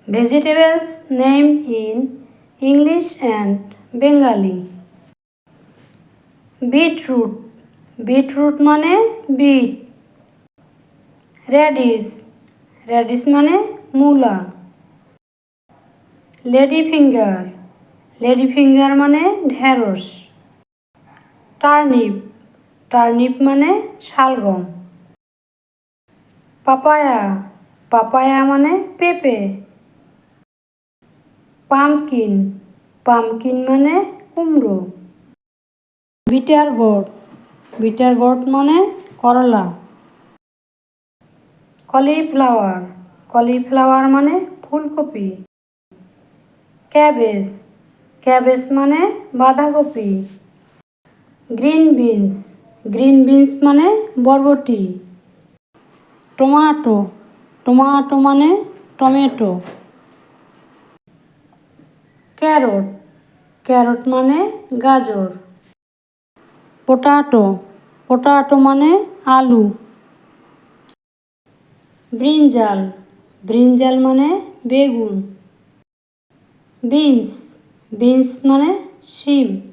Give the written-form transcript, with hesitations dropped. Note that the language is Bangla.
Vegetables name in English and Bengali. Beetroot. Beetroot মানে বিট। রেডিশ। রেডিশ মানে মূলা। Lady finger. লেডি ফিঙ্গার মানে ঢেঁড়স। টার্নিপ। টার্নিপ মানে শালগম। পাপায়া। পাপায়া মানে পেঁপে। পামকিন। পামকিন মানে কুমড়ো। Bitter gourd. বিটার গোর্ড মানে করলা। কলিফ্লাওয়ার। কলিফ্লাওয়ার মানে ফুলকপি। ক্যাবেজ। ক্যাবেজ মানে বাঁধাকপি। Green beans. গ্রিন বিনস মানে বরবটি। টমেটো। টমেটো মানে টমেটো। ক্যারট। ক্যারট মানে গাজর। পোটাটো। পোটাটো মানে আলু। ব্রিঞ্জাল। ব্রিঞ্জাল মানে বেগুন। বিনস। বিনস মানে শিম।